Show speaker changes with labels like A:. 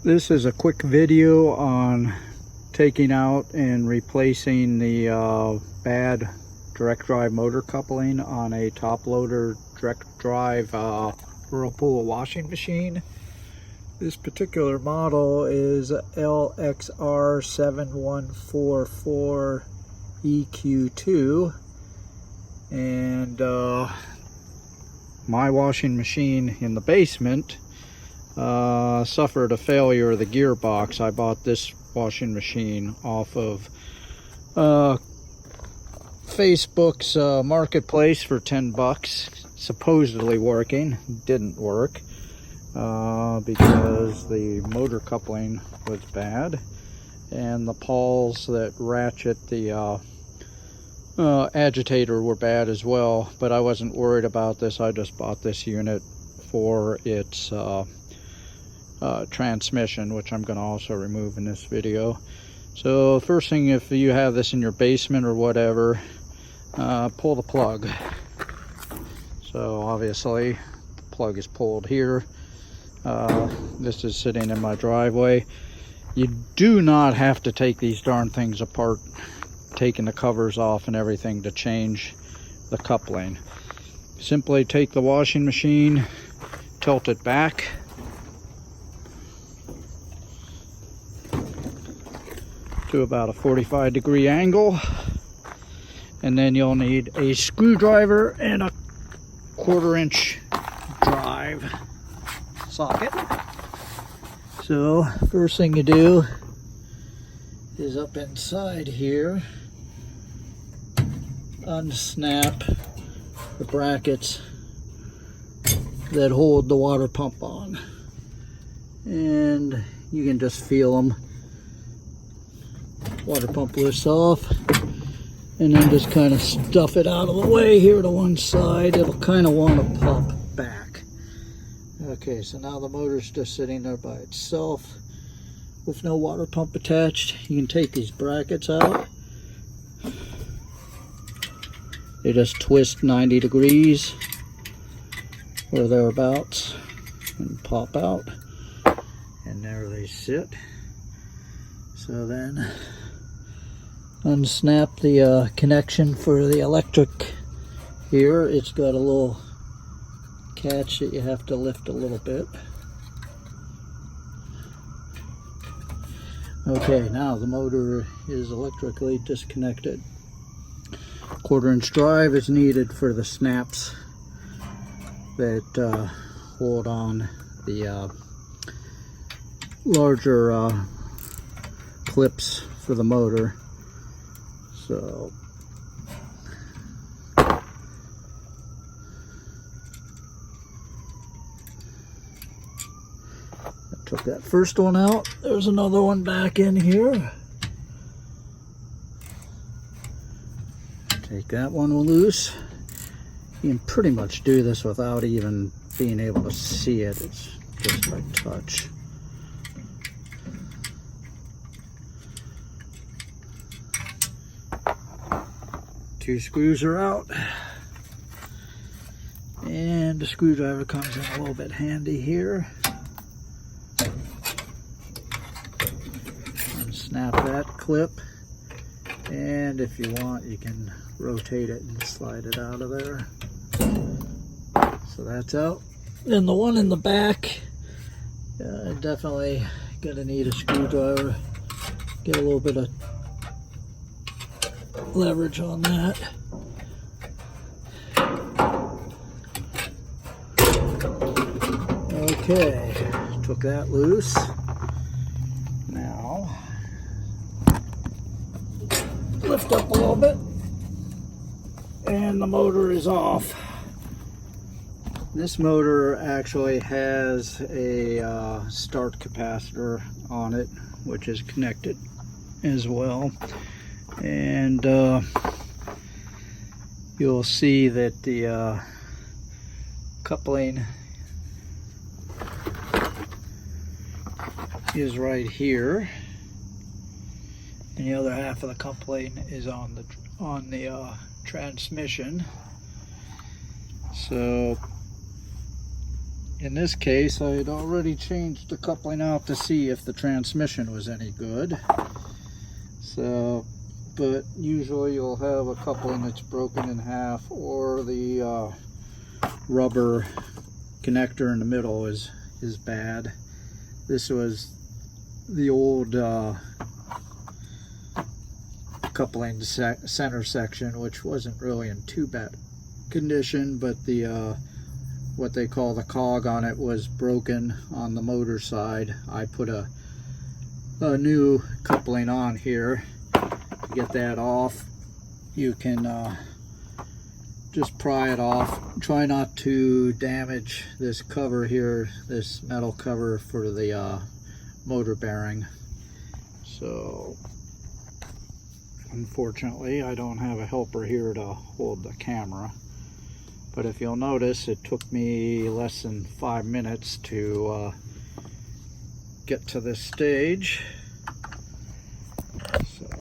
A: This is a quick video on taking out and replacing the bad direct drive motor coupling on a top loader direct drive Whirlpool washing machine. This particular model is LXR7144EQ2, and my washing machine in the basement suffered a failure of the gearbox. I bought this washing machine off of Facebook's marketplace for 10 bucks, supposedly working. Didn't work because the motor coupling was bad, and the pawls that ratchet the agitator were bad as well. But I wasn't worried about this. I just bought this unit for its transmission, which I'm going to also remove in this video. So first thing, if you have this in your basement or whatever, pull the plug. So obviously the plug is pulled here. This is sitting in my driveway. You do not have to take these darn things apart, taking the covers off and everything, to change the coupling. Simply take the washing machine, tilt it back, to about a 45-degree angle, and then you'll need a screwdriver and a 1/4-inch drive socket. So first thing you do is up inside here, unsnap the brackets that hold the water pump on, and you can just feel them. Water pump lifts off, and then just kind of stuff it out of the way here to one side. It'll kind of want to pop back. Okay, so now the motor's just sitting there by itself with no water pump attached. You can take these brackets out. They just twist 90 degrees or thereabouts and pop out, and there they sit. So then unsnap the connection for the electric here. It's got a little catch that you have to lift a little bit. Okay, now the motor is electrically disconnected. 1/4-inch drive is needed for the snaps that hold on the larger clips for the motor. So I took that first one out. There's another one back in here. Take that one loose. You can pretty much do this without even being able to see it. It's just by touch. Two screws are out, and the screwdriver comes in a little bit handy here. Unsnap that clip, and if you want, you can rotate it and slide it out of there. So that's out. Then the one in the back, definitely gonna need a screwdriver. Get a little bit of leverage on that. Okay, took that loose. Now lift up a little bit, and the motor is off. This motor actually has a start capacitor on it, which is connected as well. And you'll see that the coupling is right here, and the other half of the coupling is on the transmission. So in this case, I had already changed the coupling out to see if the transmission was any good. So, but usually you'll have a coupling that's broken in half, or the rubber connector in the middle is bad. This was the old coupling center section, which wasn't really in too bad condition, but the what they call the cog on it was broken on the motor side. I put a new coupling on here. To get that off, you can just pry it off. Try not to damage this cover here, this metal cover for the motor bearing. So unfortunately I don't have a helper here to hold the camera, but if you'll notice, it took me less than 5 minutes to get to this stage.